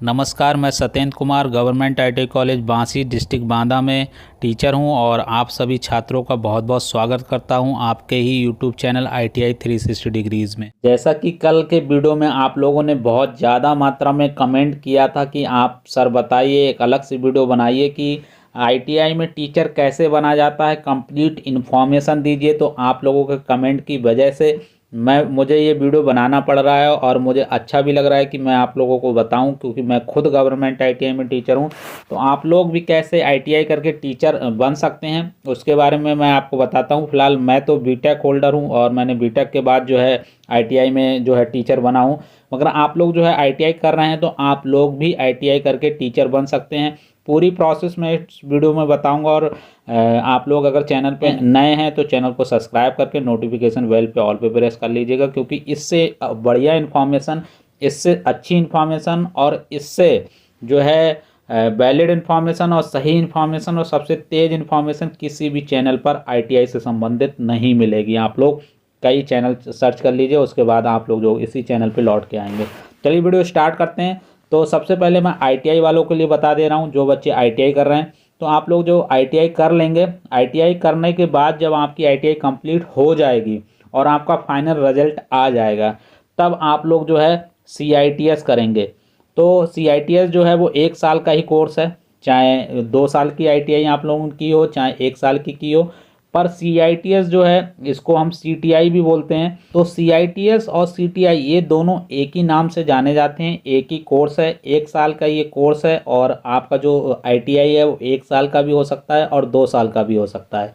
नमस्कार, मैं Satyendra Kumar government ITI college Bansi district Banda में टीचर हूं और आप सभी छात्रों का बहुत बहुत स्वागत करता हूं आपके ही यूट्यूब चैनल ITI 360 डिग्रीज़ में। जैसा कि कल के वीडियो में आप लोगों ने बहुत ज़्यादा मात्रा में कमेंट किया था कि आप सर बताइए, एक अलग से वीडियो बनाइए कि ITI में टीचर कैसे बना जाता है, कंप्लीट इन्फॉर्मेशन दीजिए। तो आप लोगों के कमेंट की वजह से मुझे ये वीडियो बनाना पड़ रहा है और मुझे अच्छा भी लग रहा है कि मैं आप लोगों को बताऊं, क्योंकि मैं खुद गवर्नमेंट ITI में टीचर हूं। तो आप लोग भी कैसे ITI करके टीचर बन सकते हैं उसके बारे में मैं आपको बताता हूं। फिलहाल मैं तो बीटेक होल्डर हूं और मैंने बीटेक के बाद जो है ITI में जो है टीचर बना हूं। मगर आप लोग जो है ITI कर रहे हैं तो आप लोग भी ITI करके टीचर बन सकते हैं। पूरी प्रोसेस मैं इस वीडियो में बताऊंगा और आप लोग अगर चैनल पे नए हैं तो चैनल को सब्सक्राइब करके नोटिफिकेशन बेल पे ऑल पे प्रेस कर लीजिएगा, क्योंकि इससे बढ़िया इन्फॉर्मेशन, इससे अच्छी इन्फॉर्मेशन और इससे जो है वैलिड इन्फॉर्मेशन और सही इन्फॉर्मेशन और सबसे तेज़ इन्फॉर्मेशन किसी भी चैनल पर ITI से संबंधित नहीं मिलेगी। आप लोग कई चैनल सर्च कर लीजिए, उसके बाद आप लोग जो इसी चैनल पे लौट के आएंगे। चलिए वीडियो स्टार्ट करते हैं। तो सबसे पहले मैं ITI वालों के लिए बता दे रहा हूँ, जो बच्चे ITI कर रहे हैं। तो आप लोग जो ITI कर लेंगे, ITI करने के बाद जब आपकी ITI कंप्लीट हो जाएगी और आपका फाइनल रिजल्ट आ जाएगा, तब आप लोग जो है CITS करेंगे। तो CITS जो है वो 1 साल का ही कोर्स है, चाहे 2 साल की ITI आप लोगों की हो, चाहे 1 साल की हो। पर CITS जो है इसको हम CTI भी बोलते हैं। तो CITS और CTI ये दोनों एक ही नाम से जाने जाते हैं, एक ही कोर्स है, 1 साल का ये कोर्स है। और आपका जो ITI है वो 1 साल का भी हो सकता है और 2 साल का भी हो सकता है।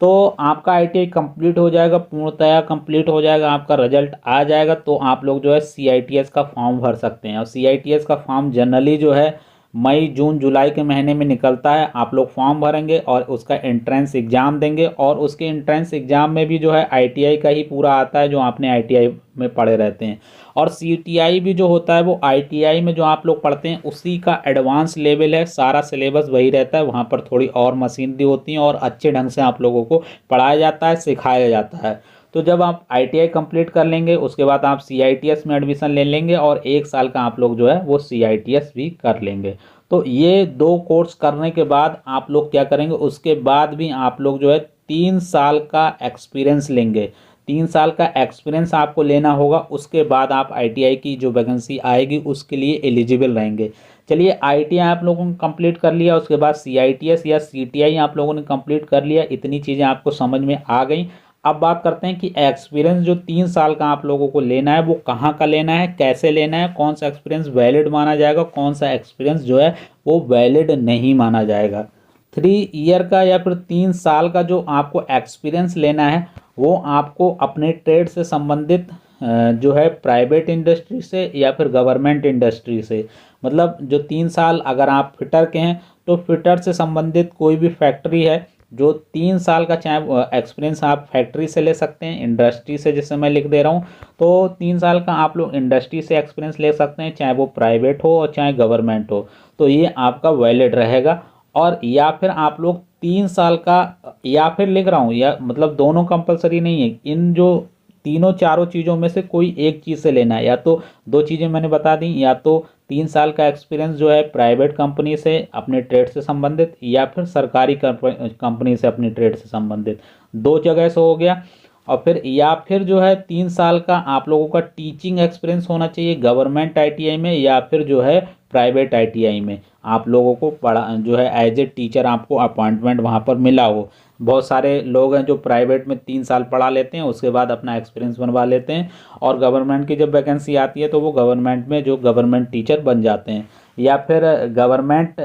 तो आपका ITI कंप्लीट हो जाएगा, पूर्णतया कंप्लीट हो जाएगा, आपका रिजल्ट आ जाएगा, तो आप लोग जो है CITS का फॉर्म भर सकते हैं। और CITS का फॉर्म जनरली जो है मई जून जुलाई के महीने में निकलता है। आप लोग फॉर्म भरेंगे और उसका एंट्रेंस एग्ज़ाम देंगे, और उसके एंट्रेंस एग्ज़ाम में भी जो है ITI का ही पूरा आता है जो आपने ITI में पढ़े रहते हैं। और CTI भी जो होता है वो ITI में जो आप लोग पढ़ते हैं उसी का एडवांस लेवल है, सारा सिलेबस वही रहता है। वहाँ पर थोड़ी और मशीनरी होती हैं और अच्छे ढंग से आप लोगों को पढ़ाया जाता है, सिखाया जाता है। तो जब आप ITI कंप्लीट कर लेंगे उसके बाद आप CITS में एडमिशन ले लेंगे और 1 साल का आप लोग जो है वो CITS भी कर लेंगे। तो ये 2 कोर्स करने के बाद आप लोग क्या करेंगे, उसके बाद भी आप लोग जो है 3 साल का एक्सपीरियंस लेंगे। 3 साल का एक्सपीरियंस आपको लेना होगा, उसके बाद आप ITI की जो वैकेंसी आएगी उसके लिए एलिजिबल रहेंगे। चलिए, ITI आप लोगों ने कंप्लीट कर लिया, उसके बाद CITS या CTI आप लोगों ने कंप्लीट कर लिया, इतनी चीज़ें आपको समझ में आ गई। अब बात करते हैं कि एक्सपीरियंस जो 3 साल का आप लोगों को लेना है वो कहाँ का लेना है, कैसे लेना है, कौन सा एक्सपीरियंस वैलिड माना जाएगा, कौन सा एक्सपीरियंस जो है वो वैलिड नहीं माना जाएगा। 3 ईयर का या फिर 3 साल का जो आपको एक्सपीरियंस लेना है वो आपको अपने ट्रेड से संबंधित जो है प्राइवेट इंडस्ट्री से या फिर गवर्नमेंट इंडस्ट्री से, मतलब जो 3 साल अगर आप फिटर के हैं तो फिटर से संबंधित कोई भी फैक्ट्री है जो 3 साल का चाहे एक्सपीरियंस आप फैक्ट्री से ले सकते हैं, इंडस्ट्री से, जैसे मैं लिख दे रहा हूँ। तो 3 साल का आप लोग इंडस्ट्री से एक्सपीरियंस ले सकते हैं, चाहे वो प्राइवेट हो और चाहे गवर्नमेंट हो, तो ये आपका वैलिड रहेगा। और या फिर आप लोग 3 साल का, या फिर लिख रहा हूँ या मतलब दोनों कंपलसरी नहीं है, इन जो तीनों चारों चीज़ों में से कोई एक चीज़ से लेना है। या तो 2 चीज़ें मैंने बता दी, या तो 3 साल का एक्सपीरियंस जो है प्राइवेट कंपनी से अपने ट्रेड से संबंधित, या फिर सरकारी कंपनी से अपनी ट्रेड से संबंधित, 2 जगह से हो गया। और फिर या फिर जो है 3 साल का आप लोगों का टीचिंग एक्सपीरियंस होना चाहिए गवर्नमेंट ITI में या फिर जो है प्राइवेट ITI में, आप लोगों को पढ़ा जो है एज ए टीचर आपको अपॉइंटमेंट वहाँ पर मिला हो। बहुत सारे लोग हैं जो प्राइवेट में 3 साल पढ़ा लेते हैं, उसके बाद अपना एक्सपीरियंस बनवा लेते हैं, और गवर्नमेंट की जब वैकेंसी आती है तो वो गवर्नमेंट में जो गवर्नमेंट टीचर बन जाते हैं। या फिर गवर्नमेंट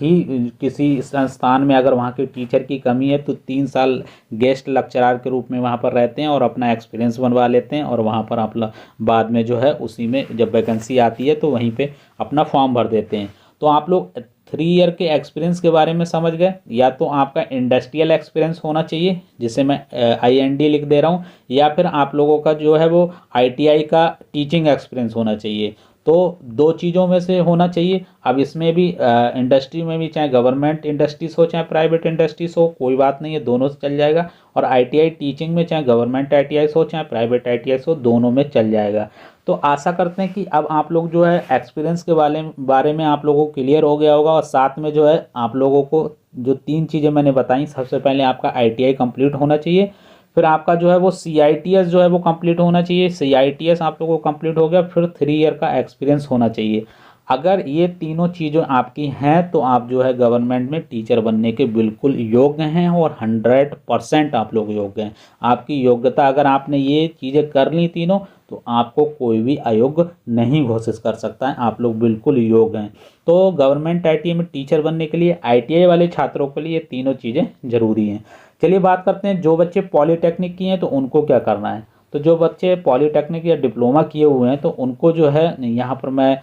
ही किसी संस्थान में अगर वहाँ के टीचर की कमी है तो 3 साल गेस्ट लेक्चरर के रूप में वहाँ पर रहते हैं और अपना एक्सपीरियंस बनवा लेते हैं, और वहाँ पर आप बाद में जो है उसी में जब वैकेंसी आती है तो वहीं पे अपना फॉर्म भर देते हैं। तो आप लोग 3 ईयर के एक्सपीरियंस के बारे में समझ गए। या तो आपका इंडस्ट्रियल एक्सपीरियंस होना चाहिए जिसे मैं IND लिख दे रहा हूँ, या फिर आप लोगों का जो है वो ITI का टीचिंग एक्सपीरियंस होना चाहिए। तो दो चीज़ों में से होना चाहिए। अब इसमें भी इंडस्ट्री में भी, चाहे गवर्नमेंट इंडस्ट्रीज हो चाहे प्राइवेट इंडस्ट्रीज हो, कोई बात नहीं है, दोनों से चल जाएगा। और आईटीआई टीचिंग में चाहे गवर्नमेंट आईटीआई हो चाहे प्राइवेट आईटीआई हो, दोनों में चल जाएगा। तो आशा करते हैं कि अब आप लोग जो है एक्सपीरियंस के बारे में आप लोगों को क्लियर हो गया होगा। और साथ में जो है आप लोगों को जो 3 चीज़ें मैंने बताई, सबसे पहले आपका आईटीआई कंप्लीट होना चाहिए, फिर आपका जो है वो सीआईटीएस जो है वो कंप्लीट होना चाहिए। सीआईटीएस आप लोगों को कंप्लीट हो गया, फिर 3 ईयर का एक्सपीरियंस होना चाहिए। अगर ये तीनों चीज़ें आपकी हैं तो आप जो है गवर्नमेंट में टीचर बनने के बिल्कुल योग्य हैं, और 100% आप लोग योग्य हैं। आपकी योग्यता, अगर आपने ये चीज़ें कर ली तीनों, तो आपको कोई भी अयोग्य नहीं घोषित कर सकता है। आप लोग बिल्कुल योग्य हैं। तो गवर्नमेंट आईटीआई में टीचर बनने के लिए आईटीआई वाले छात्रों के लिए ये तीनों चीज़ें ज़रूरी हैं। चलिए बात करते हैं जो बच्चे पॉलीटेक्निक किए हैं तो उनको क्या करना है। तो जो बच्चे पॉलीटेक्निक या डिप्लोमा किए हुए हैं तो उनको जो है, यहाँ पर मैं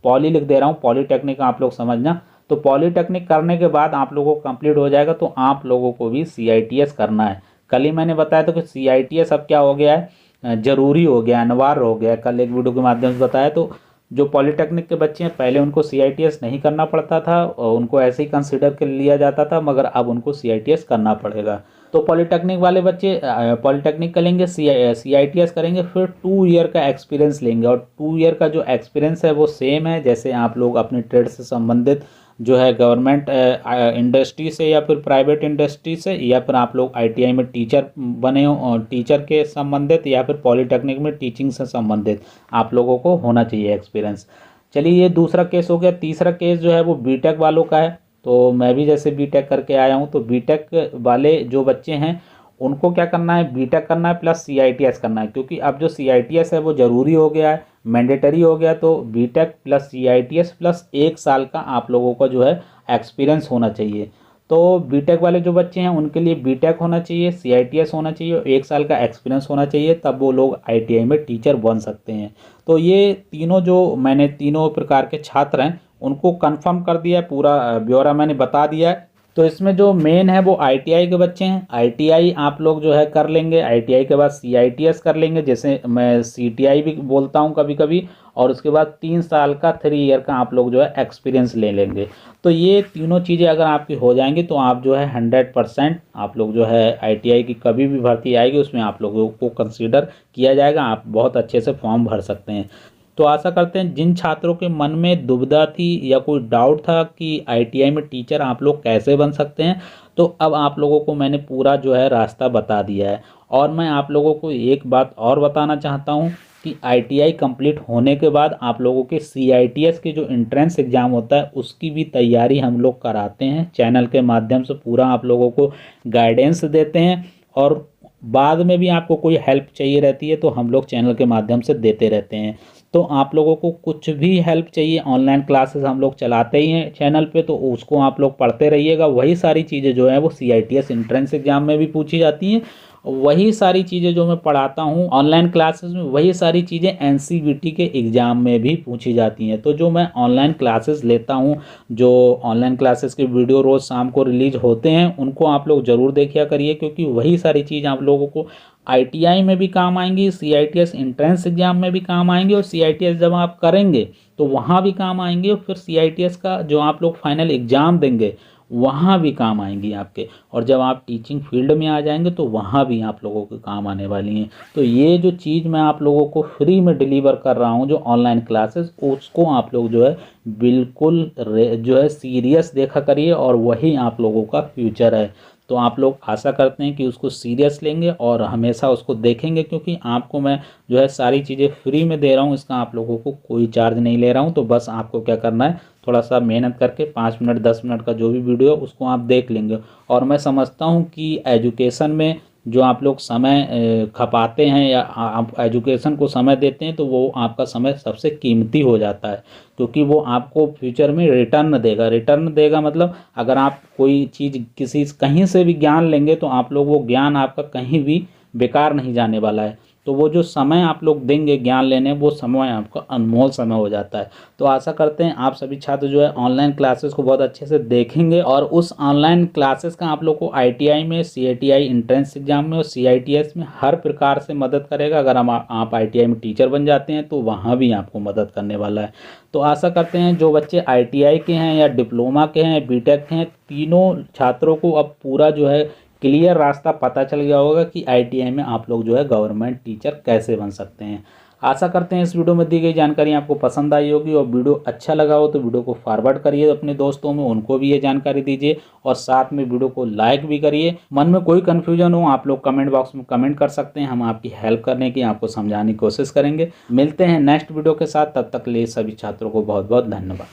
पॉली लिख दे रहा हूँ, पॉलीटेक्निक आप लोग समझना। तो पॉलीटेक्निक करने के बाद आप लोगों को कंप्लीट हो जाएगा, तो आप लोगों को भी सीआईटीएस करना है। कल ही मैंने बताया था कि सीआईटीएस अब क्या हो गया है, ज़रूरी हो गया, अनिवार्य हो गया। कल एक वीडियो के माध्यम से बताया। तो जो पॉलीटेक्निक के बच्चे हैं, पहले उनको सीआईटीएस नहीं करना पड़ता था, और उनको ऐसे ही कंसिडर कर लिया जाता था, मगर अब उनको सीआईटीएस करना पड़ेगा। तो पॉलीटेक्निक वाले बच्चे पॉलीटेक्निक करेंगे, सीआईटीएस करेंगे, फिर 2 ईयर का एक्सपीरियंस लेंगे। और 2 ईयर का जो एक्सपीरियंस है वो सेम है जैसे आप लोग अपने ट्रेड से संबंधित जो है गवर्नमेंट इंडस्ट्री से या फिर प्राइवेट इंडस्ट्री से, या फिर आप लोग आईटीआई में टीचर बने हो और टीचर के संबंधित, या फिर पॉलीटेक्निक में टीचिंग से संबंधित आप लोगों को होना चाहिए एक्सपीरियंस। चलिए ये दूसरा केस हो गया। तीसरा केस जो है वो बीटेक वालों का है। तो मैं भी जैसे बीटेक करके आया हूँ, तो बीटेक वाले जो बच्चे हैं उनको क्या करना है, बीटेक करना है प्लस सीआईटीएस करना है। क्योंकि अब जो सीआईटीएस है वो ज़रूरी हो गया है, मैंडेटरी हो गया। तो बीटेक प्लस सीआईटीएस प्लस 1 साल का आप लोगों का जो है एक्सपीरियंस होना चाहिए। तो बीटेक वाले जो बच्चे हैं उनके लिए बीटेक होना चाहिए, सीआईटीएस होना चाहिए और 1 साल का एक्सपीरियंस होना चाहिए, तब वो लोग आईटीआई में टीचर बन सकते हैं। तो ये तीनों जो मैंने तीनों प्रकार के छात्र हैं उनको कंफर्म कर दिया है, पूरा ब्यौरा मैंने बता दिया है। तो इसमें जो मेन है वो आईटीआई के बच्चे हैं। आईटीआई आप लोग जो है कर लेंगे, आईटीआई के बाद सीआईटीएस कर लेंगे, जैसे मैं सीटीआई भी बोलता हूँ कभी कभी। और उसके बाद 3 साल का 3 ईयर का आप लोग जो है एक्सपीरियंस ले लेंगे। तो ये तीनों चीज़ें अगर आपकी हो जाएंगी तो आप जो है 100% आप लोग जो है आईटीआई की कभी भी भर्ती आएगी उसमें आप लोगों को कंसीडर किया जाएगा। आप बहुत अच्छे से फॉर्म भर सकते हैं। तो आशा करते हैं जिन छात्रों के मन में दुविधा थी या कोई डाउट था कि आईटीआई में टीचर आप लोग कैसे बन सकते हैं, तो अब आप लोगों को मैंने पूरा जो है रास्ता बता दिया है। और मैं आप लोगों को एक बात और बताना चाहता हूं कि आईटीआई कंप्लीट होने के बाद आप लोगों के सीआईटीएस के जो एंट्रेंस एग्ज़ाम होता है उसकी भी तैयारी हम लोग कराते हैं। चैनल के माध्यम से पूरा आप लोगों को गाइडेंस देते हैं, और बाद में भी आपको कोई हेल्प चाहिए रहती है तो हम लोग चैनल के माध्यम से देते रहते हैं। तो आप लोगों को कुछ भी हेल्प चाहिए, ऑनलाइन क्लासेस हम लोग चलाते ही हैं चैनल पे, तो उसको आप लोग पढ़ते रहिएगा। वही सारी चीज़ें जो है वो सीआईटीएस एंट्रेंस एग्जाम में भी पूछी जाती हैं। वही सारी चीज़ें जो मैं पढ़ाता हूँ ऑनलाइन क्लासेस में, वही सारी चीज़ें एनसीवीटी के एग्ज़ाम में भी पूछी जाती हैं। तो जो मैं ऑनलाइन क्लासेस लेता हूँ, जो ऑनलाइन क्लासेस के वीडियो रोज़ शाम को रिलीज होते हैं, उनको आप लोग ज़रूर देखिया करिए, क्योंकि वही सारी चीज़ आप लोगों को आईटीआई में भी काम आएंगी, सीआईटीएस एंट्रेंस एग्जाम में भी काम आएंगे, और सीआईटीएस जब आप करेंगे तो वहाँ भी काम आएंगे, और फिर सीआईटीएस का जो आप लोग फाइनल एग्ज़ाम देंगे वहाँ भी काम आएंगी आपके। और जब आप टीचिंग फील्ड में आ जाएंगे तो वहाँ भी आप लोगों के काम आने वाली हैं। तो ये जो चीज़ मैं आप लोगों को फ्री में डिलीवर कर रहा हूँ, जो ऑनलाइन क्लासेस, उसको आप लोग जो है बिल्कुल जो है सीरियस देखा करिए, और वही आप लोगों का फ्यूचर है। तो आप लोग आशा करते हैं कि उसको सीरियस लेंगे और हमेशा उसको देखेंगे, क्योंकि आपको मैं जो है सारी चीज़ें फ्री में दे रहा हूँ, इसका आप लोगों को कोई चार्ज नहीं ले रहा हूँ। तो बस आपको क्या करना है, थोड़ा सा मेहनत करके 5 मिनट 10 मिनट का जो भी वीडियो है उसको आप देख लेंगे। और मैं समझता हूँ कि एजुकेशन में जो आप लोग समय खपाते हैं या आप एजुकेशन को समय देते हैं, तो वो आपका समय सबसे कीमती हो जाता है, क्योंकि वो आपको फ्यूचर में रिटर्न देगा। रिटर्न देगा मतलब अगर आप कोई चीज़ कहीं से भी ज्ञान लेंगे तो आप लोग वो ज्ञान आपका कहीं भी बेकार नहीं जाने वाला है। तो वो जो समय आप लोग देंगे ज्ञान लेने, वो समय आपका अनमोल समय हो जाता है। तो आशा करते हैं आप सभी छात्र जो है ऑनलाइन क्लासेस को बहुत अच्छे से देखेंगे और उस ऑनलाइन क्लासेस का आप लोग को ITI में, CATI एंट्रेंस एग्जाम में और CITS में हर प्रकार से मदद करेगा। अगर आप ITI में टीचर बन जाते हैं तो वहाँ भी आपको मदद करने वाला है। तो आशा करते हैं जो बच्चे ITI के हैं या डिप्लोमा के हैं, बीटेक के हैं, तीनों छात्रों को अब पूरा जो है क्लियर रास्ता पता चल गया होगा कि ITI में आप लोग जो है गवर्नमेंट टीचर कैसे बन सकते हैं। आशा करते हैं इस वीडियो में दी गई जानकारी आपको पसंद आई होगी और वीडियो अच्छा लगा हो तो वीडियो को फॉरवर्ड करिए अपने दोस्तों में, उनको भी ये जानकारी दीजिए और साथ में वीडियो को लाइक भी करिए। मन में कोई कन्फ्यूजन हो आप लोग कमेंट बॉक्स में कमेंट कर सकते हैं, हम आपकी हेल्प करने की, आपको समझाने की कोशिश करेंगे। मिलते हैं नेक्स्ट वीडियो के साथ, तब तक के लिए सभी छात्रों को बहुत बहुत धन्यवाद।